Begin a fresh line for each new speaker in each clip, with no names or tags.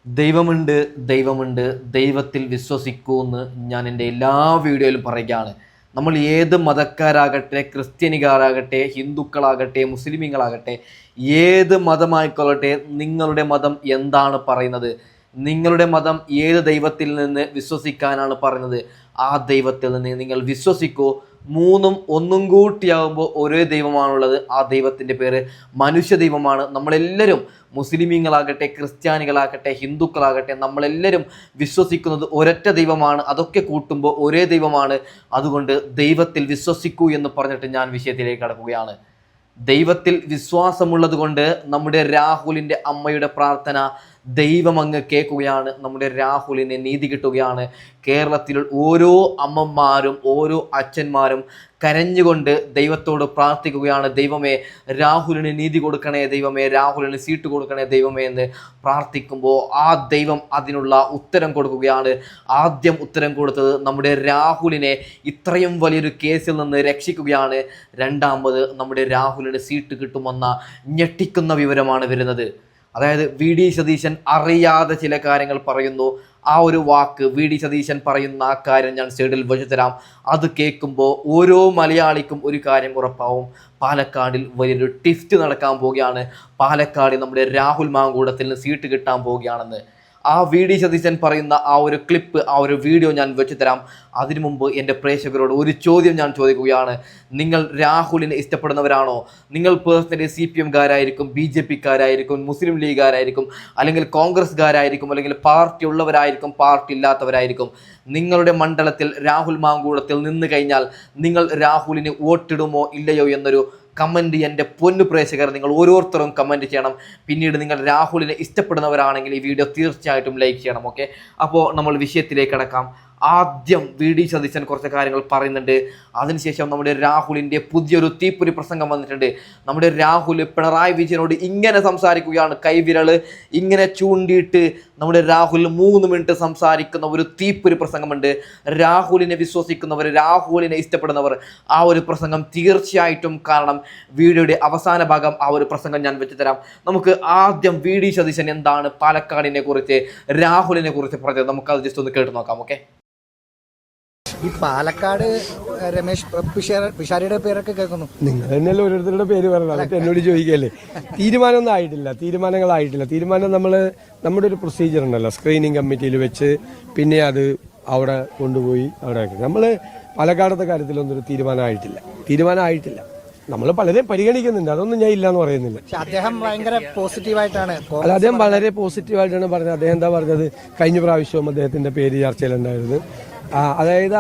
ദൈവമുണ്ട്, ദൈവമുണ്ട്, ദൈവത്തിൽ വിശ്വസിക്കൂ എന്ന് ഞാൻ എൻ്റെ എല്ലാ വീഡിയോയിലും പറയുകയാണ്. നമ്മൾ ഏത് മതക്കാരാകട്ടെ, ക്രിസ്ത്യാനിക്കാരാകട്ടെ, ഹിന്ദുക്കളാകട്ടെ, മുസ്ലിമീങ്ങളാകട്ടെ, ഏത് മതമായിക്കൊള്ളട്ടെ, നിങ്ങളുടെ മതം എന്താണ് പറയുന്നത്, നിങ്ങളുടെ മതം ഏത് ദൈവത്തിൽ നിന്ന് വിശ്വസിക്കാനാണ് പറയുന്നത്, ആ ദൈവത്തിൽ നിന്ന് നിങ്ങൾ വിശ്വസിക്കൂ. മൂന്നും ഒന്നും കൂട്ടിയാകുമ്പോൾ ഒരേ ദൈവമാണുള്ളത്. ആ ദൈവത്തിൻ്റെ പേര് മനുഷ്യ ദൈവമാണ്. നമ്മളെല്ലാവരും മുസ്ലിമീങ്ങളാകട്ടെ, ക്രിസ്ത്യാനികളാകട്ടെ, ഹിന്ദുക്കളാകട്ടെ, നമ്മളെല്ലാവരും വിശ്വസിക്കുന്നത് ഒരൊറ്റ ദൈവമാണ്. അതൊക്കെ കൂട്ടുമ്പോൾ ഒരേ ദൈവമാണ്. അതുകൊണ്ട് ദൈവത്തിൽ വിശ്വസിക്കൂ എന്ന് പറഞ്ഞിട്ട് ഞാൻ വിഷയത്തിലേക്ക് കടക്കുകയാണ്. ദൈവത്തിൽ വിശ്വാസമുള്ളത് കൊണ്ട് നമ്മുടെ രാഹുലിൻ്റെ അമ്മയുടെ പ്രാർത്ഥന ദൈവം അങ്ങ് കേൾക്കുകയാണ്. നമ്മുടെ രാഹുലിന് നീതി കിട്ടുകയാണ്. കേരളത്തിൽ ഓരോ അമ്മമാരും ഓരോ അച്ഛന്മാരും കരഞ്ഞുകൊണ്ട് ദൈവത്തോട് പ്രാർത്ഥിക്കുകയാണ്. ദൈവമേ, രാഹുലിന് നീതി കൊടുക്കണേ, ദൈവമേ, രാഹുലിന് സീറ്റ് കൊടുക്കണേ ദൈവമേ എന്ന് പ്രാർത്ഥിക്കുമ്പോൾ ആ ദൈവം അതിനുള്ള ഉത്തരം കൊടുക്കുകയാണ്. ആദ്യം ഉത്തരം കൊടുത്തത് നമ്മുടെ രാഹുലിനെ ഇത്രയും വലിയൊരു കേസിൽ നിന്ന് രക്ഷിക്കുകയാണ്. രണ്ടാമത് നമ്മുടെ രാഹുലിന് സീറ്റ് കിട്ടുമെന്ന ഞെട്ടിക്കുന്ന വിവരമാണ് വരുന്നത്. അതായത് വി ഡി സതീശൻ അറിയാതെ ചില കാര്യങ്ങൾ പറയുന്നു. ആ ഒരു വാക്ക് വി ഡി സതീശൻ പറയുന്ന ആ കാര്യം ഞാൻ സൈഡിൽ വെച്ചു തരാം. അത് കേൾക്കുമ്പോൾ ഓരോ മലയാളിക്കും ഒരു കാര്യം ഉറപ്പാവും, പാലക്കാടിൽ വലിയൊരു ട്വിസ്റ്റ് നടക്കാൻ പോവുകയാണ്. പാലക്കാടിൽ നമ്മുടെ രാഹുൽ മാങ്കൂട്ടത്തിന് സീറ്റ് കിട്ടാൻ പോവുകയാണെന്ന്. ആ വി ഡി സതീശൻ പറയുന്ന ആ ഒരു ക്ലിപ്പ്, ആ ഒരു വീഡിയോ ഞാൻ വെച്ചു തരാം. അതിനു മുമ്പ് എൻ്റെ പ്രേക്ഷകരോട് ഒരു ചോദ്യം ഞാൻ ചോദിക്കുകയാണ്. നിങ്ങൾ രാഹുലിനെ ഇഷ്ടപ്പെടുന്നവരാണോ? നിങ്ങൾ പേഴ്സണലി CPM-കാരായിരിക്കും, BJP-കാരായിരിക്കും, മുസ്ലിം ലീഗുകാരായിരിക്കും, അല്ലെങ്കിൽ കോൺഗ്രസ്സുകാരായിരിക്കും, അല്ലെങ്കിൽ പാർട്ടി ഉള്ളവരായിരിക്കും, പാർട്ടി ഇല്ലാത്തവരായിരിക്കും. നിങ്ങളുടെ മണ്ഡലത്തിൽ രാഹുൽ മാങ്കൂട്ടത്തിൽ നിന്ന് കഴിഞ്ഞാൽ നിങ്ങൾ രാഹുലിന് വോട്ടിടുമോ ഇല്ലയോ എന്നൊരു കമൻറ്റ് എൻ്റെ പൊന്നു പ്രേക്ഷകർ നിങ്ങൾ ഓരോരുത്തരും കമൻറ്റ് ചെയ്യണം. പിന്നീട് നിങ്ങൾ രാഹുലിനെ ഇഷ്ടപ്പെടുന്നവരാണെങ്കിൽ ഈ വീഡിയോ തീർച്ചയായിട്ടും ലൈക്ക് ചെയ്യണം. ഓക്കെ, അപ്പോൾ നമ്മൾ വിഷയത്തിലേക്ക് കടക്കാം. ആദ്യം വി ഡി സതീശൻ കുറച്ച് കാര്യങ്ങൾ പറയുന്നുണ്ട്. അതിനുശേഷം നമ്മുടെ രാഹുലിൻ്റെ പുതിയൊരു തീപ്പൊരി പ്രസംഗം വന്നിട്ടുണ്ട്. നമ്മുടെ രാഹുൽ പിണറായി വിജയനോട് ഇങ്ങനെ സംസാരിക്കുകയാണ്. കൈവിരൽ ഇങ്ങനെ ചൂണ്ടിയിട്ട് നമ്മുടെ രാഹുൽ 3 മിനിറ്റ് സംസാരിക്കുന്ന ഒരു തീപ്പൊരി പ്രസംഗമുണ്ട്. രാഹുലിനെ വിശ്വസിക്കുന്നവർ, രാഹുലിനെ ഇഷ്ടപ്പെടുന്നവർ ആ ഒരു പ്രസംഗം തീർച്ചയായിട്ടും കാണണം. വീഡിയോയുടെ അവസാന ഭാഗം ആ ഒരു പ്രസംഗം ഞാൻ വെച്ചു തരാം. നമുക്ക് ആദ്യം വി ഡി സതീശൻ എന്താണ് പാലക്കാടിനെ കുറിച്ച്, രാഹുലിനെ കുറിച്ച് പറഞ്ഞത് നമുക്കത് ജസ്റ്റ് ഒന്ന് കേട്ട് നോക്കാം. ഓക്കെ,
ഈ പാലക്കാട് രമേശ് പിഷാരിയുടെ പേരൊക്കെ കേൾക്കുന്നു.
നിങ്ങൾ തന്നെയല്ലേ ഓരോരുത്തരുടെ പേര് പറയണം, അതൊക്കെ എന്നോട് ചോദിക്കല്ലേ. തീരുമാനമൊന്നും ആയിട്ടില്ല, തീരുമാനം നമ്മുടെ ഒരു പ്രൊസീജിയർ ഉണ്ടല്ലോ, സ്ക്രീനിങ് കമ്മിറ്റിയിൽ വെച്ച് പിന്നെ അത് അവിടെ കൊണ്ടുപോയി അവിടെ നമ്മൾ പാലക്കാടത്തെ കാര്യത്തിലൊന്നും ഒരു തീരുമാനമായിട്ടില്ല. നമ്മൾ പലരെയും പരിഗണിക്കുന്നുണ്ട്, അതൊന്നും ഞാൻ ഇല്ലാന്ന് പറയുന്നില്ല.
അദ്ദേഹം ഭയങ്കര പോസിറ്റീവായിട്ടാണ്
അല്ല, അദ്ദേഹം വളരെ പോസിറ്റീവായിട്ടാണ് പറഞ്ഞത്. അദ്ദേഹം എന്താ പറഞ്ഞത്, കഴിഞ്ഞ പ്രാവശ്യവും അദ്ദേഹത്തിന്റെ പേര് ചർച്ചയിലുണ്ടായിരുന്നു. അതായത്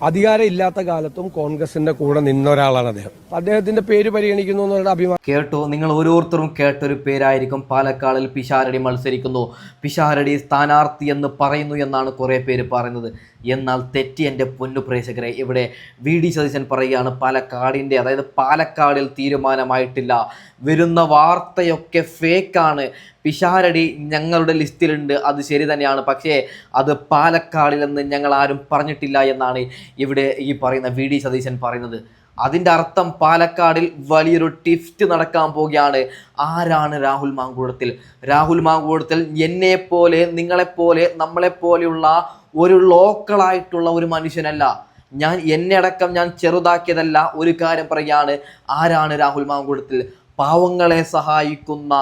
അധികാരം ഇല്ലാത്ത കാലത്തും കോൺഗ്രസിന്റെ കൂടെ നിന്ന ഒരാളാണ് അദ്ദേഹം. അദ്ദേഹത്തിന്റെ പേര് പരിഗണിക്കുന്നു എന്നുള്ള അഭിമാനം
കേട്ടോ. നിങ്ങൾ ഓരോരുത്തരും കേട്ടൊരു പേരായിരിക്കും. പാലക്കാടിൽ പിഷാരടി മത്സരിക്കുന്നു, പിഷാരടി സ്ഥാനാർത്ഥി എന്ന് പറയുന്നു എന്നാണ് കുറേ പേര് പറയുന്നത്. എന്നാൽ തെറ്റി എൻ്റെ പൊന്നു പ്രേക്ഷകരെ. ഇവിടെ വി ഡി സതീശൻ പറയുകയാണ് പാലക്കാടിൻ്റെ, അതായത് പാലക്കാടിൽ തീരുമാനമായിട്ടില്ല, വരുന്ന വാർത്തയൊക്കെ ഫേക്കാണ്, പിഷാരടി ഞങ്ങളുടെ ലിസ്റ്റിലുണ്ട്, അത് ശരി തന്നെയാണ്, പക്ഷേ അത് പാലക്കാടിലെന്ന് ഞങ്ങൾ ആരും പറഞ്ഞിട്ടില്ല എന്നാണ് ഇവിടെ ഈ പറയുന്ന വി ഡി സതീശൻ പറയുന്നത്. അതിൻ്റെ അർത്ഥം പാലക്കാടിൽ വലിയൊരു ട്വിസ്റ്റ് നടക്കാൻ പോവുകയാണ്. ആരാണ് രാഹുൽ മാങ്കൂട്ടത്തിൽ? രാഹുൽ മാങ്കൂട്ടത്തിൽ എന്നെപ്പോലെ, നിങ്ങളെപ്പോലെ, നമ്മളെപ്പോലെയുള്ള ഒരു ലോക്കലായിട്ടുള്ള ഒരു മനുഷ്യനല്ല. എന്നെ അടക്കം ഞാൻ ചെറുതാക്കിയതല്ല. ഒരു കാര്യം പറയുകയാണ്, ആരാണ് രാഹുൽ മാങ്കൂട്ടത്തിൽ? പാവങ്ങളെ സഹായിക്കുന്ന,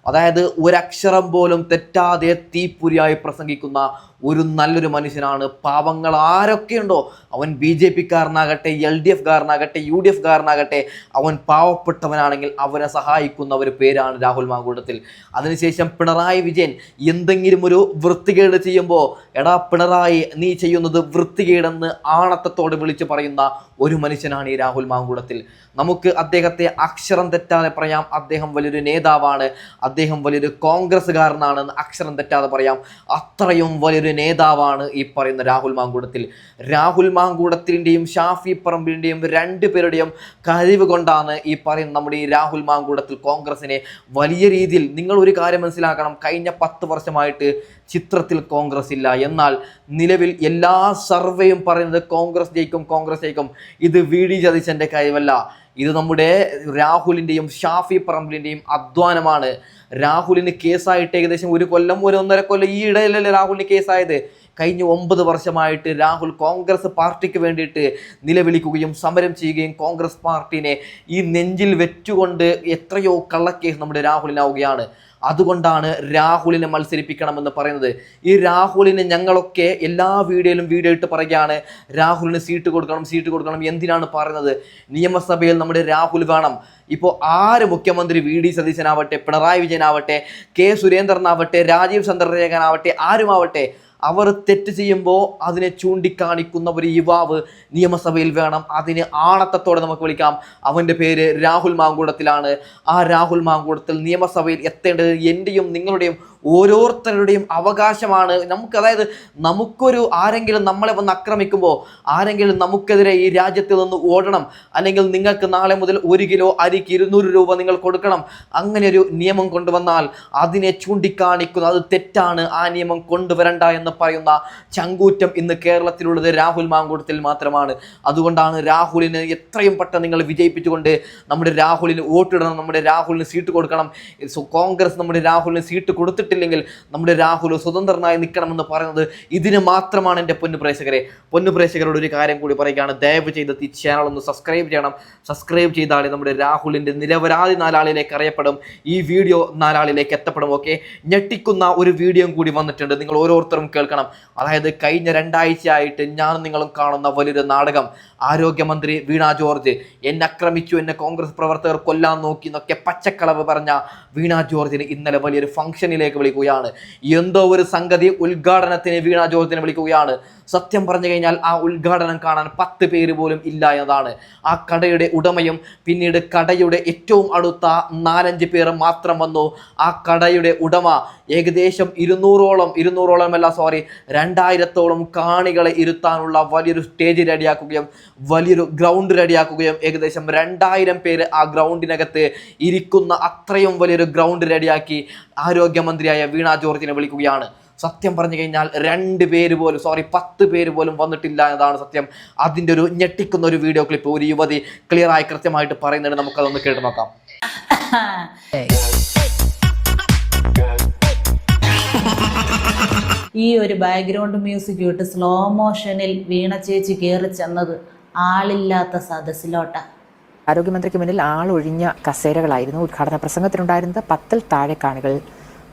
അതായത് ഒരക്ഷരം പോലും തെറ്റാതെ തീപ്പുരിയായി പ്രസംഗിക്കുന്ന ഒരു നല്ലൊരു മനുഷ്യനാണ്. പാവങ്ങൾ ആരൊക്കെയുണ്ടോ, അവൻ BJP-കാരനാകട്ടെ, LDF-കാരനാകട്ടെ, UDF-കാരനാകട്ടെ, അവൻ പാവപ്പെട്ടവനാണെങ്കിൽ അവനെ സഹായിക്കുന്ന ഒരു പേരാണ് രാഹുൽ മാങ്കൂട്ടത്തിൽ. അതിനുശേഷം പിണറായി വിജയൻ എന്തെങ്കിലും ഒരു വൃത്തികേട് ചെയ്യുമ്പോൾ, എടാ പിണറായി നീ ചെയ്യുന്നത് വൃത്തികേടെന്ന് ആണത്തത്തോടെ വിളിച്ചു പറയുന്ന ഒരു മനുഷ്യനാണ് ഈ രാഹുൽ മാങ്കൂട്ടത്തിൽ. നമുക്ക് അദ്ദേഹത്തെ അക്ഷരം തെറ്റാതെ പറയാം, അദ്ദേഹം വലിയൊരു നേതാവാണ്, അദ്ദേഹം വലിയൊരു കോൺഗ്രസ്സുകാരനാണെന്ന് അക്ഷരം തെറ്റാതെ പറയാം. അത്രയും വലിയൊരു നേതാവാണ് ഈ പറയുന്ന രാഹുൽ മാങ്കൂട്ടത്തിൽ. രാഹുൽ മാങ്കൂട്ടത്തിൻ്റെയും ഷാഫി പറമ്പിൻ്റെയും 2 പേരുടെയും കഴിവ് കൊണ്ടാണ് ഈ പറയുന്ന നമ്മുടെ ഈ രാഹുൽ മാങ്കൂട്ടത്തിൽ കോൺഗ്രസിനെ വലിയ രീതിയിൽ, നിങ്ങൾ ഒരു കാര്യം മനസ്സിലാക്കണം, കഴിഞ്ഞ 10 വർഷമായിട്ട് ചിത്രത്തിൽ കോൺഗ്രസ് ഇല്ല. എന്നാൽ നിലവിൽ എല്ലാ സർവേയും പറയുന്നത് കോൺഗ്രസ് ജയിക്കും. ഇത് വി ഡി സതീശൻ്റെ കഴിവല്ല. ഇത് നമ്മുടെ രാഹുലിൻ്റെയും ഷാഫി പറമ്പിലിൻ്റെയും അധ്വാനമാണ്. രാഹുലിന് കേസായിട്ട് ഏകദേശം 1 കൊല്ലം 1.5 കൊല്ലം ഈ ഇടയിലല്ലേ രാഹുലിന് കേസായത്. കഴിഞ്ഞ 9 വർഷമായിട്ട് രാഹുൽ കോൺഗ്രസ് പാർട്ടിക്ക് വേണ്ടിയിട്ട് നിലവിളിക്കുകയും സമരം ചെയ്യുകയും കോൺഗ്രസ് പാർട്ടിനെ ഈ നെഞ്ചിൽ വെച്ചുകൊണ്ട് എത്രയോ കള്ളക്കേസ് നമ്മുടെ രാഹുലിനാവുകയാണ്. അതുകൊണ്ടാണ് രാഹുലിനെ മത്സരിപ്പിക്കണമെന്ന് പറയുന്നത്. ഈ രാഹുലിന് ഞങ്ങളൊക്കെ എല്ലാ വീഡിയോ ഇട്ട് പറയുകയാണ്, രാഹുലിന് സീറ്റ് കൊടുക്കണം. എന്തിനാണ് പറയുന്നത്? നിയമസഭയിൽ നമ്മുടെ രാഹുൽ വേണം. ഇപ്പോൾ ആര് മുഖ്യമന്ത്രി VD സതീശനാവട്ടെ, പിണറായി വിജയനാവട്ടെ, K സുരേന്ദ്രനാവട്ടെ, രാജീവ് ചന്ദ്രശേഖരനാവട്ടെ, ആരുമാവട്ടെ, അവർ തെറ്റ് ചെയ്യുമ്പോൾ അതിനെ ചൂണ്ടിക്കാണിക്കുന്ന ഒരു യുവാവ് നിയമസഭയിൽ വേണം. അതിന് ആണത്തത്തോടെ നമുക്ക് വിളിക്കാം. അവൻ്റെ പേര് രാഹുൽ മാങ്കൂടത്തിലാണ്. ആ രാഹുൽ മാങ്കൂടത്തിൽ നിയമസഭയിൽ എത്തേണ്ടത് എൻ്റെയും നിങ്ങളുടെയും ഓരോരുത്തരുടെയും അവകാശമാണ്. അതായത് നമുക്കൊരു ആരെങ്കിലും നമ്മളെ വന്ന് ആക്രമിക്കുമ്പോൾ, ആരെങ്കിലും നമുക്കെതിരെ ഈ രാജ്യത്തിൽ നിന്ന് ഓടണം, അല്ലെങ്കിൽ നിങ്ങൾക്ക് നാളെ മുതൽ 1 കിലോ അരിക്ക് 200 രൂപ നിങ്ങൾ കൊടുക്കണം, അങ്ങനെ ഒരു നിയമം കൊണ്ടുവന്നാൽ അതിനെ ചൂണ്ടിക്കാണിക്കുന്നു. അത് തെറ്റാണ്, ആ നിയമം കൊണ്ടുവരണ്ട എന്ന് പറയുന്ന ചങ്കൂറ്റം ഇന്ന് കേരളത്തിലുള്ളത് രാഹുൽ മാങ്കൂട്ടത്തിൽ മാത്രമാണ്. അതുകൊണ്ടാണ് രാഹുലിന് എത്രയും പെട്ടെന്ന് നിങ്ങൾ വിജയിപ്പിച്ചുകൊണ്ട് നമ്മുടെ രാഹുലിന് വോട്ടിടണം, നമ്മുടെ രാഹുലിന് സീറ്റ് കൊടുക്കണം. കോൺഗ്രസ് നമ്മുടെ രാഹുലിന് സീറ്റ് കൊടുത്തിട്ട് ില്ലെങ്കിൽ നമ്മുടെ രാഹുൽ സ്വതന്ത്രനായി നിൽക്കണമെന്ന് പറയുന്നത് ഇതിന് മാത്രമാണ്. എൻ്റെ പൊന്നു പ്രേക്ഷകരോട് ഒരു കാര്യം കൂടി പറയുകയാണ്, ദയവ് ചെയ്ത് ഈ ചാനൽ ഒന്ന് സബ്സ്ക്രൈബ് ചെയ്യണം. സബ്സ്ക്രൈബ് ചെയ്താൽ നമ്മുടെ രാഹുലിൻ്റെ നിരപരാധി 4 ആളിലേക്ക് അറിയപ്പെടും, ഈ വീഡിയോ 4 ആളിലേക്ക് എത്തപ്പെടും. ഓക്കെ, ഞെട്ടിക്കുന്ന ഒരു വീഡിയോ കൂടി വന്നിട്ടുണ്ട്, നിങ്ങൾ ഓരോരുത്തരും കേൾക്കണം. അതായത് കഴിഞ്ഞ 2 ആഴ്ചയായിട്ട് ഞാനും നിങ്ങളും കാണുന്ന വലിയൊരു നാടകം. ആരോഗ്യമന്ത്രി വീണ ജോർജ് എന്നെ ആക്രമിച്ചു, എന്നെ കോൺഗ്രസ് പ്രവർത്തകർ കൊല്ലാൻ നോക്കി എന്നൊക്കെ പച്ചക്കളവ് പറഞ്ഞ വീണ ജോർജിന് ഇന്നലെ വലിയൊരു ഫംഗ്ഷനിലേക്ക് വിളിക്കുകയാണ്. എന്തോ ഒരു സംഗതി ഉദ്ഘാടനത്തിന് വീണ ജോർജിനെ വിളിക്കുകയാണ്. സത്യം പറഞ്ഞു കഴിഞ്ഞാൽ ആ ഉദ്ഘാടനം കാണാൻ 10 പേര് പോലും ഇല്ല എന്നതാണ്. ആ കടയുടെ ഉടമയും പിന്നീട് കടയുടെ ഏറ്റവും അടുത്ത 4-5 പേർ മാത്രം വന്നു. ആ കടയുടെ ഉടമ ഏകദേശം 2000-ഓളം കാണികളെ ഇരുത്താനുള്ള വലിയൊരു സ്റ്റേജ് റെഡിയാക്കുകയും വലിയൊരു ഗ്രൗണ്ട് റെഡിയാക്കുകയും ഏകദേശം 2000 പേര് ആ ഗ്രൗണ്ടിനകത്ത് ഇരിക്കുന്ന അത്രയും വലിയൊരു ഗ്രൗണ്ട് റെഡിയാക്കി ആരോഗ്യമന്ത്രിയായ വീണ ജോർജിനെ വിളിക്കുകയാണ്. സത്യം പറഞ്ഞു കഴിഞ്ഞാൽ 10 പേര് പോലും വന്നിട്ടില്ല എന്നതാണ് സത്യം. അതിൻ്റെ ഒരു ഞെട്ടിക്കുന്ന ഒരു വീഡിയോ ക്ലിപ്പ് ഒരു യുവതി ക്ലിയറായി കൃത്യമായിട്ട് പറയുന്നുണ്ട്. നമുക്കതൊന്ന് കേട്ട് നോക്കാം.
ഈ ഒരു ബാക്ക്ഗ്രൗണ്ട് മ്യൂസിക് ഇട്ട് സ്ലോ മോഷനിൽ വീണ ചേച്ചി കയറി ചെന്നത് ആളില്ലാത്ത സദസ്സിലോട്ടാ.
ആരോഗ്യമന്ത്രിക്ക് മുന്നിൽ ആളൊഴിഞ്ഞ കസേരകളായിരുന്നു ഉദ്ഘാടന പ്രസംഗത്തിനുണ്ടായിരുന്നത്. 10-ൽ താഴെ കാണികൾ.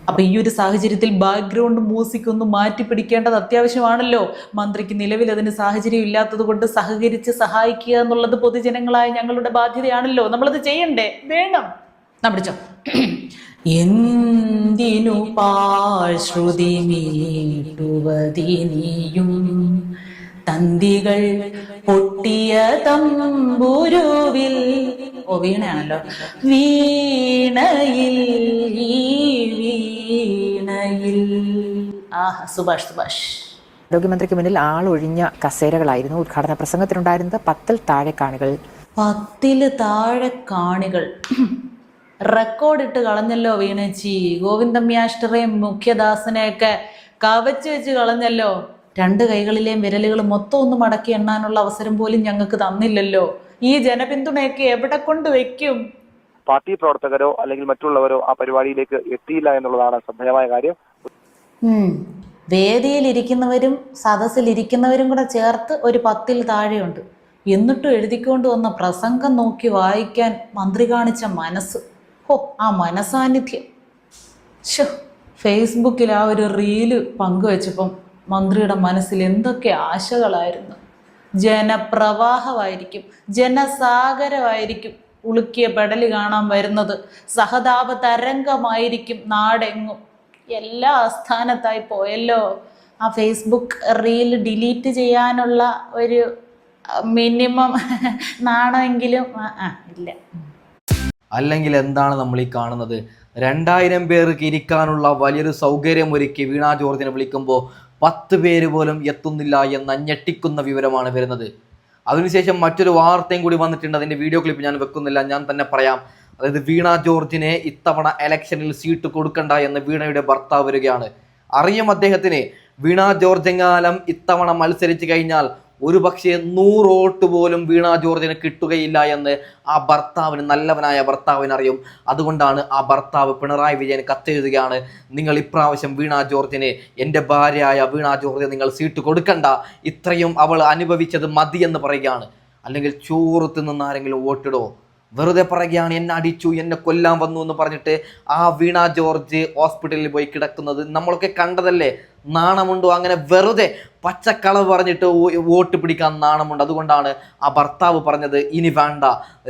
അപ്പൊ ഈ ഒരു സാഹചര്യത്തിൽ ബാക്ക്ഗ്രൗണ്ട് മ്യൂസിക് ഒന്ന് മാറ്റി പിടിക്കേണ്ടത് അത്യാവശ്യമാണല്ലോ. മന്ത്രിക്ക് നിലവിൽ അതിന് സാഹചര്യം ഇല്ലാത്തത് കൊണ്ട് സഹകരിച്ച് സഹായിക്കുക എന്നുള്ളത് പൊതുജനങ്ങളായ ഞങ്ങളുടെ ബാധ്യതയാണല്ലോ. നമ്മളത് ചെയ്യണ്ടേ? വേണം. പിടിച്ചോ. എന്തിനു പാഴ്ശ്രുതി മീട്ടുവതിനിയും തന്തികൾ പൊട്ടിയ തമ്പുരുവിൽ. വീണയാണല്ലോ. വീണയിൽ സുഭാഷ്.
ആരോഗ്യമന്ത്രിക്ക് മുന്നിൽ ആളൊഴിഞ്ഞ കസേരകളായിരുന്നു ഉദ്ഘാടന പ്രസംഗത്തിനുണ്ടായിരുന്നത്. 10-ൽ താഴെ കാണികൾ.
10-ൽ താഴെ കാണികൾ റെക്കോർഡിട്ട് കളഞ്ഞല്ലോ വീണച്ചി. ഗോവിന്ദമ്യാഷ്ടറേയും മുഖ്യദാസനെയൊക്കെ കവച്ച് വെച്ച് കളഞ്ഞല്ലോ. 2 കൈകളിലെയും വിരലുകൾ മൊത്തം ഒന്ന് മടക്കി എണ്ണാനുള്ള അവസരം പോലും ഞങ്ങൾക്ക് തന്നില്ലല്ലോ. ഈ ജനപിന്തുണയൊക്കെ എവിടെ കൊണ്ട് വെക്കും?
പാർട്ടി പ്രവർത്തകരോ അല്ലെങ്കിൽ മറ്റുള്ളവരോ ആ പരിപാടിയിലേക്ക് എത്തിയില്ല എന്നുള്ളതാണ് ശ്രദ്ധേയമായ കാര്യം.
വേദിയിലിരിക്കുന്നവരും സദസ്സിലിരിക്കുന്നവരും കൂടെ ചേർത്ത് ഒരു 10-ൽ താഴെയുണ്ട്. എന്നിട്ടും എഴുതിക്കൊണ്ട് വന്ന പ്രസംഗം നോക്കി വായിക്കാൻ മന്ത്രി കാണിച്ച മനസ്സ്, ആ മനസാന്നിധ്യം. ഫേസ്ബുക്കിൽ ആ ഒരു റീല് പങ്കുവെച്ചപ്പം മന്ത്രിയുടെ മനസ്സിൽ എന്തൊക്കെ ആശകളായിരുന്നു. ജനപ്രവാഹമായിരിക്കും, ജനസാഗരമായിരിക്കും ഉളുക്കിയ പെടല് കാണാൻ വരുന്നത്. സഹതാപ തരംഗമായിരിക്കും നാടെങ്ങും. എല്ലാ ആസ്ഥാനത്തായി പോയല്ലോ. ആ ഫേസ്ബുക്ക് റീൽ ഡിലീറ്റ് ചെയ്യാനുള്ള ഒരു മിനിമം നാണമെങ്കിലും ഇല്ല.
അല്ലെങ്കിൽ എന്താണ് നമ്മൾ ഈ കാണുന്നത്? 2000 പേർക്ക് ഇരിക്കാനുള്ള വലിയൊരു സൗകര്യം ഒരുക്കി വീണ ജോർജിനെ വിളിക്കുമ്പോൾ 10 പേര് പോലും എത്തുന്നില്ല എന്ന ഞെട്ടിക്കുന്ന വിവരമാണ് വരുന്നത്. അതിനുശേഷം മറ്റൊരു വാർത്തയും കൂടി വന്നിട്ടുണ്ട്. അതിൻ്റെ വീഡിയോ ക്ലിപ്പ് ഞാൻ വെക്കുന്നില്ല, ഞാൻ തന്നെ പറയാം. അതായത് വീണ ജോർജിനെ ഇത്തവണ ഇലക്ഷനിൽ സീറ്റ് കൊടുക്കണ്ട എന്ന് വീണയുടെ ഭർത്താവ് വരികയാണ്. അറിയും അദ്ദേഹത്തിന് വീണ ജോർജ് എങ്ങാനും ഇത്തവണ മത്സരിച്ച് കഴിഞ്ഞാൽ ഒരു പക്ഷേ 100 വോട്ട് പോലും വീണ ജോർജിന് കിട്ടുകയില്ല എന്ന് ആ ഭർത്താവിന്, നല്ലവനായ ഭർത്താവിന് അറിയും. അതുകൊണ്ടാണ് ആ ഭർത്താവ് പിണറായി വിജയൻ കത്തെഴുതുകയാണ്, നിങ്ങൾ ഇപ്രാവശ്യം വീണ ജോർജിന്, എൻ്റെ ഭാര്യയായ വീണ ജോർജിന് നിങ്ങൾ സീറ്റ് കൊടുക്കണ്ട, ഇത്രയും അവൾ അനുഭവിച്ചത് മതി എന്ന് പറയുകയാണ്. അല്ലെങ്കിൽ ചോറ് തിന്നുന്ന ആരെങ്കിലും വോട്ടിടോ? വെറുതെ പറയുകയാണ്, എന്നെ അടിച്ചു, എന്നെ കൊല്ലാൻ വന്നു എന്ന് പറഞ്ഞിട്ട് ആ വീണ ജോർജ് ഹോസ്പിറ്റലിൽ പോയി കിടക്കുന്നത് നമ്മളൊക്കെ കണ്ടതല്ലേ. നാണമുണ്ടോ? അങ്ങനെ വെറുതെ പച്ചക്കളവ് പറഞ്ഞിട്ട് വോട്ട് പിടിക്കാൻ നാണമുണ്ട്. അതുകൊണ്ടാണ് ആ ഭർത്താവ് പറഞ്ഞത്, ഇനി വേണ്ട,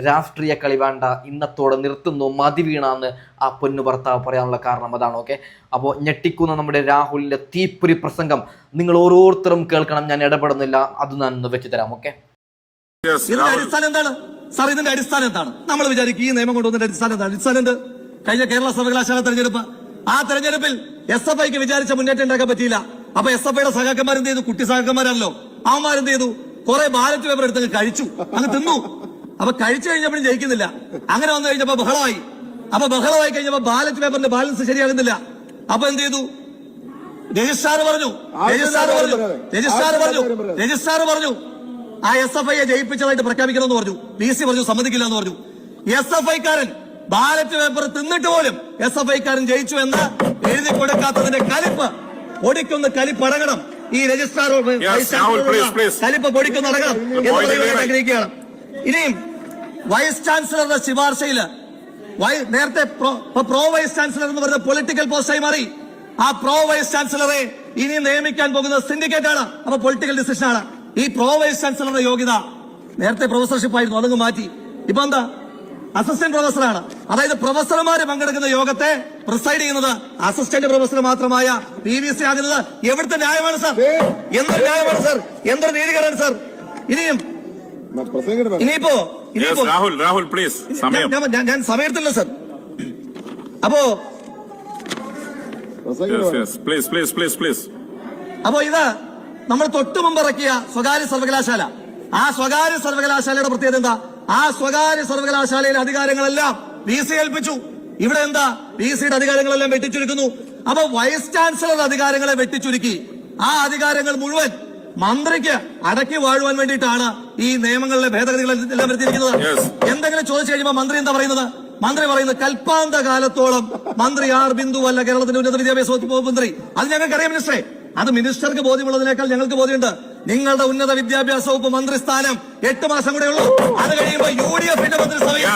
രാഷ്ട്രീയ കളി വേണ്ട, ഇന്നത്തോടെ നിർത്തുന്നു, മതി വീണ എന്ന് ആ പൊന്നു ഭർത്താവ് പറയാനുള്ള കാരണം അതാണ്. ഓക്കെ, അപ്പോൾ ഞെട്ടിക്കുന്ന നമ്മുടെ രാഹുലിൻ്റെ തീപ്പൊരി പ്രസംഗം നിങ്ങൾ ഓരോരുത്തരും കേൾക്കണം. ഞാൻ ഇടപെടുന്നില്ല, അത് ഞാൻ ഒന്ന് വെച്ച് തരാം. ഓക്കെ,
ഇതിന്റെ അടിസ്ഥാനം എന്താണ് സാർ? ഇതിന്റെ അടിസ്ഥാനം എന്താണ്? നമ്മൾ വിചാരിക്കും ഈ നിയമം കൊണ്ടുവന്നതിന്റെ അടിസ്ഥാനം എന്താണ്? അടിസ്ഥാനം എന്ത്? കഴിഞ്ഞ കേരള സർവകലാശാല തെരഞ്ഞെടുപ്പ്, ആ തെരഞ്ഞെടുപ്പിൽ SFIക്ക് വിചാരിച്ച മുന്നേറ്റം ഉണ്ടാക്കാൻ പറ്റിയില്ല. അപ്പൊ SFIയുടെ സഹാക്കന്മാരെന്ത് ചെയ്തു? കുട്ടി സഹാക്കന്മാരല്ലോ, അവന്മാരെന്ത് ചെയ്തു? കുറെ ബാലറ്റ് പേപ്പർ എടുത്ത് കഴിച്ചു, അങ്ങ് തിന്നു. അപ്പൊ കഴിച്ചു കഴിഞ്ഞപ്പോഴും ജയിക്കുന്നില്ല. അങ്ങനെ വന്നു കഴിഞ്ഞപ്പോ ബഹളമായി. അപ്പൊ ബഹളമായി കഴിഞ്ഞപ്പോ ബാലറ്റ് പേപ്പറിന്റെ ബാലൻസ് ശരിയാകുന്നില്ല. അപ്പൊ എന്ത് ചെയ്തു? രജിസ്ട്രാർ പറഞ്ഞു ആ SFIയെ ജയിപ്പിച്ചതായിട്ട് പ്രഖ്യാപിക്കണമെന്ന് പറഞ്ഞു. VC പറഞ്ഞു സമ്മതിക്കില്ല എന്ന് പറഞ്ഞു. SFIക്കാരൻ ബാലറ്റ് പേപ്പർ തിന്നിട്ട് പോലും SFIക്കാരൻ ജയിച്ചു എന്ന് എഴുതി കൊടുക്കാത്തതിന്റെ കലിപ്പ് പൊടിക്കൊന്ന് കലിപ്പടങ്ങണം. ഈ രജിസ്ട്രാർ കലിപ്പ് പൊടിക്കൊന്നടങ്ങണം എന്ന് പറയുവാൻ ആഗ്രഹിക്കുകയാണ്. ഇനിയും വൈസ് ചാൻസലറുടെ ശുപാർശയില് നേരത്തെ പ്രോ വൈസ് ചാൻസലർ എന്ന് പറയുന്ന പൊളിറ്റിക്കൽ പോസ്റ്റായി മാറി. ആ പ്രോ വൈസ് ചാൻസലറെ ഇനി നിയമിക്കാൻ പോകുന്നത് സിൻഡിക്കേറ്റ് ആണ്. അപ്പൊ പൊളിറ്റിക്കൽ ഡിസിഷൻ ആണ്. ഈ പ്രോ വൈസ് ചാൻസലറുടെ യോഗ്യത നേരത്തെ പ്രൊഫസർഷിപ്പ് ആയിരുന്നു, അതങ്ങ് മാറ്റി. ഇപ്പൊ എന്താ? അസിസ്റ്റന്റ് പ്രൊഫസറാണ്. അതായത് പ്രൊഫസർമാര് പങ്കെടുക്കുന്ന യോഗത്തെ പ്രിസൈഡ് ചെയ്യുന്നത് അസിസ്റ്റന്റ് പ്രൊഫസർ മാത്രമായ PVC ആകുന്നത് എവിടുത്തെ ന്യായമാണ് സാർ? എന്തൊരു ന്യായമാണ് സാർ? എന്തൊരു നീതികേടാണ് സാർ? ഇനിയിപ്പോ
രാഹുൽ പ്ലീസ്,
ഞാൻ സമയത്തില്ല സാർ. അപ്പോ അപ്പോ ഇത് നമ്മൾ തൊട്ടു മുമ്പ് ഇറക്കിയ സ്വകാര്യ സർവകലാശാല, ആ സ്വകാര്യ സർവകലാശാലയുടെ പ്രത്യേകത എന്താ? ആ സ്വകാര്യ സർവകലാശാലയിലെ അധികാരങ്ങളെല്ലാം VC ഏൽപ്പിച്ചു. ഇവിടെ എന്താ? VCയുടെ അധികാരങ്ങളെല്ലാം വെട്ടിച്ചുരുക്കുന്നു. അപ്പൊ വൈസ് ചാൻസലർ അധികാരങ്ങളെ വെട്ടിച്ചുരുക്കി ആ അധികാരങ്ങൾ മുഴുവൻ മന്ത്രിക്ക് അടക്കി വാഴുവാൻ വേണ്ടിയിട്ടാണ് ഈ നിയമങ്ങളിലെ ഭേദഗതികളെല്ലാം വരുത്തിയിരിക്കുന്നത്. എന്തെങ്കിലും ചോദിച്ചു കഴിയുമ്പോൾ മന്ത്രി എന്താ പറയുന്നത്? മന്ത്രി പറയുന്നത് കൽപ്പാന്ത കാലത്തോളം മന്ത്രി R. ബിന്ദു അല്ല കേരളത്തിന്റെ ഉന്നത വിദ്യാഭ്യാസ വകുപ്പ് മന്ത്രി. അത് ഞങ്ങൾക്കറിയാം മിനിസ്റ്ററെ. അത് മിനിസ്റ്റർക്ക് ബോധ്യമുള്ളതിനേക്കാൾ ഞങ്ങൾക്ക് ബോധ്യമുണ്ട്. നിങ്ങളുടെ ഉന്നത വിദ്യാഭ്യാസ വകുപ്പ് മന്ത്രി സ്ഥാനം 8 മാസം കൂടെ ഉള്ളൂ. അത് കഴിയുമ്പോൾ UDFന്റെ മന്ത്രിസഭയിൽ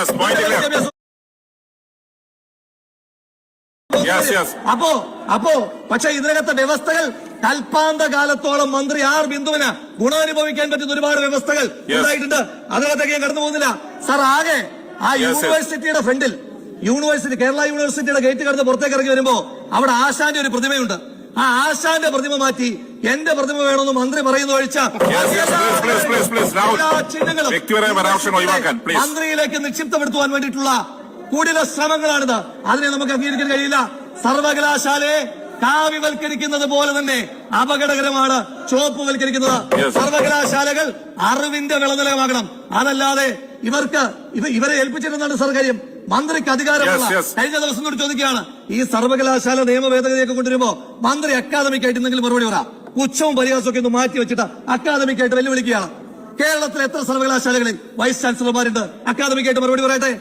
അപ്പോ പക്ഷെ ഇതിനകത്തെ വ്യവസ്ഥകൾ കൽപ്പാന്ത കാലത്തോളം മന്ത്രി R. ബിന്ദുവിന് ഗുണാനുഭവിക്കാൻ പറ്റുന്ന ഒരുപാട് വ്യവസ്ഥകൾ ഉണ്ടായിട്ടുണ്ട്. അതിനകത്തേക്ക് ഞാൻ കടന്നു പോകുന്നില്ല സാർ. ആകെ ആ യൂണിവേഴ്സിറ്റിയുടെ ഫ്രണ്ടിൽ, കേരള യൂണിവേഴ്സിറ്റിയുടെ ഗേറ്റ് കടന്ന് പുറത്തേക്ക് ഇറങ്ങി വരുമ്പോ അവിടെ ആശാന്റെ ഒരു പ്രതിമയുണ്ട്. ആ ആശാന്റെ പ്രതിമ മാറ്റി എന്റെ പ്രതിമ വേണമെന്ന് മന്ത്രി പറയുന്ന ഒഴിച്ച മന്ത്രിയിലേക്ക് നിക്ഷിപ്തപ്പെടുത്തുവാൻ വേണ്ടിയിട്ടുള്ള കുടില ശ്രമങ്ങളാണിത്. അതിനെ നമുക്ക് അംഗീകരിക്കാൻ കഴിയില്ല. സർവകലാശാലയെ കാവ്യവൽക്കരിക്കുന്നത് പോലെ തന്നെ അപകടകരമാണ് ചുവപ്പുവൽക്കരിക്കുന്നത്. സർവകലാശാലകൾ അറിവിന്റെ വിളനിലമാകണം. അതല്ലാതെ ഇവരെ ഏൽപ്പിച്ചിരുന്നാണ് സർ കാര്യം. മന്ത്രിക്ക് അധികാരമുള്ള കഴിഞ്ഞ ദിവസം കൂടി ചോദിക്കുകയാണ്, ഈ സർവകലാശാല നിയമ ഭേദഗതിയൊക്കെ കൊണ്ടുവരുമ്പോ മന്ത്രി അക്കാദമിക്കായിട്ട് എന്തെങ്കിലും മറുപടി പറ. പുച്ഛവും പരിഹാസവും ഒക്കെ ഒന്ന് മാറ്റി വെച്ചിട്ട് അക്കാദമിക്കായിട്ട് വെല്ലുവിളിക്കുകയാണ്. കേരളത്തിലെ എത്ര സർവകലാശാലകളിൽ വൈസ് ചാൻസലർമാരുണ്ട്? അക്കാദമിക്കായിട്ട് മറുപടി പറയട്ടെ.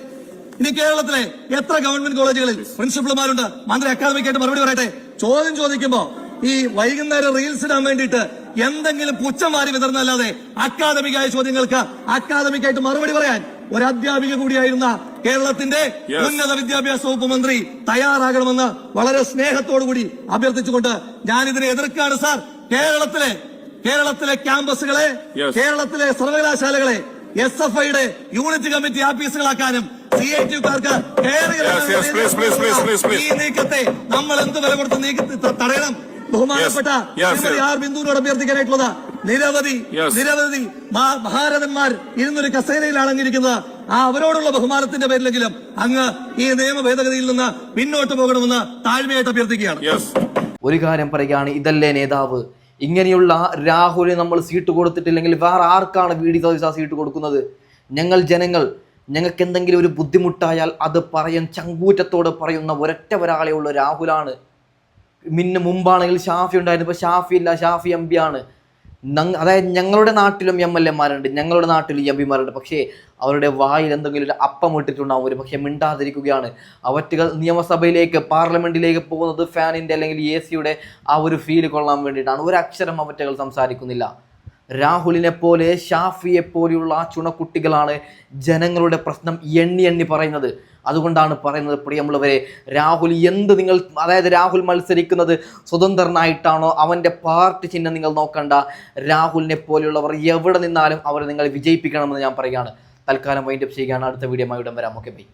ഇനി കേരളത്തിലെ എത്ര ഗവൺമെന്റ് കോളേജുകളിൽ പ്രിൻസിപ്പൽമാരുണ്ട്? മന്ത്രി അക്കാദമിക്കായിട്ട് മറുപടി പറയട്ടെ. ചോദ്യം ചോദിക്കുമ്പോ ഈ വൈകുന്നേരം റീൽസ് ഇടാൻ വേണ്ടിയിട്ട് എന്തെങ്കിലും പുച്ഛം വാരി വിതർന്നല്ലാതെ അക്കാദമികായ ചോദ്യങ്ങൾക്ക് അക്കാദമിക്കായിട്ട് മറുപടി പറയാൻ ഒരു അധ്യാപിക കൂടിയായിരുന്ന കേരളത്തിന്റെ ഉന്നത വിദ്യാഭ്യാസ വകുപ്പ് മന്ത്രി തയ്യാറാകണമെന്ന് വളരെ സ്നേഹത്തോടുകൂടി അഭ്യർത്ഥിച്ചുകൊണ്ട് ഞാൻ ഇതിനെ എതിർക്കാണ് സാർ. കേരളത്തിലെ ക്യാമ്പസുകളെ, കേരളത്തിലെ സർവകലാശാലകളെ SFIയുടെ യൂണിറ്റ് കമ്മിറ്റി ആഫീസുകളാക്കാനും CITക്കാർക്ക് ഈ നീക്കത്തെ നമ്മൾ എന്ത് വില കൊടുത്ത് തടയണം. ബഹുമാനപ്പെട്ട R. ബിന്ദുവിനോട് അഭ്യർത്ഥിക്കാനായിട്ടുള്ളത് നിരവധി മഹാരഥന്മാർ ഇരുന്നൊരു കസേരയിലാണ് അങ്ങിരിക്കുന്നത്. ആ അവരോടുള്ള ബഹുമാനത്തിന്റെ പേരിലെങ്കിലും അങ്ങ് ഈ നിയമ ഭേദഗതിയിൽ നിന്ന് പിന്നോട്ട് പോകണമെന്ന് താഴ്മയായിട്ട് അഭ്യർത്ഥിക്കുകയാണ്.
ഒരു കാര്യം പറയുകയാണ്, ഇതല്ലേ നേതാവ്? ഇങ്ങനെയുള്ള രാഹുലിന് നമ്മൾ സീറ്റ് കൊടുത്തിട്ടില്ലെങ്കിൽ വേറെ ആർക്കാണ് VD സതീശ സീറ്റ് കൊടുക്കുന്നത്? ഞങ്ങൾക്ക് എന്തെങ്കിലും ഒരു ബുദ്ധിമുട്ടായാൽ അത് പറയാൻ ചങ്കൂറ്റത്തോടെ പറയുന്ന ഒരൊരാളെ ഉള്ള രാഹുലാണ്. മുമ്പാണെങ്കിൽ ഷാഫി ഉണ്ടായിരുന്നു, ഇപ്പോൾ ഷാഫി ഇല്ല, ഷാഫി MP ആണ്. അതായത് ഞങ്ങളുടെ നാട്ടിലും MLA-മാരുണ്ട്, ഞങ്ങളുടെ നാട്ടിലും MP-മാരുണ്ട്. പക്ഷേ അവരുടെ വായിൽ എന്തെങ്കിലും ഒരു അപ്പം ഇട്ടിട്ടുണ്ടാവും, ഒരു പക്ഷേ മിണ്ടാതിരിക്കുകയാണ്. അവറ്റുകൾ നിയമസഭയിലേക്ക്, പാർലമെന്റിലേക്ക് പോകുന്നത് ഫാനിൻ്റെ അല്ലെങ്കിൽ AC-യുടെ ആ ഒരു ഫീൽ കൊള്ളാൻ വേണ്ടിയിട്ടാണ്. ഒരു അക്ഷരം അവറ്റുകൾ സംസാരിക്കുന്നില്ല. രാഹുലിനെ പോലെ, ഷാഫിയെ പോലെയുള്ള ആ ചുണക്കുട്ടികളാണ് ജനങ്ങളുടെ പ്രശ്നം എണ്ണി എണ്ണി പറയുന്നത്. അതുകൊണ്ടാണ് പറയുന്നത്, പ്രിയമുള്ളവരെ, രാഹുൽ അതായത് രാഹുൽ മത്സരിക്കുന്നത് സ്വതന്ത്രനായിട്ടാണോ, അവൻ്റെ പാർട്ടി ചിഹ്നം നിങ്ങൾ നോക്കണ്ട. രാഹുലിനെ പോലെയുള്ളവർ എവിടെ നിന്നാലും അവരെ നിങ്ങൾ വിജയിപ്പിക്കണമെന്ന് ഞാൻ പറയുകയാണ്. തൽക്കാലം വൈൻഡപ്പ് ചെയ്യുകയാണ്. അടുത്ത വീഡിയോ ഉടൻ വരാം. Okay bye.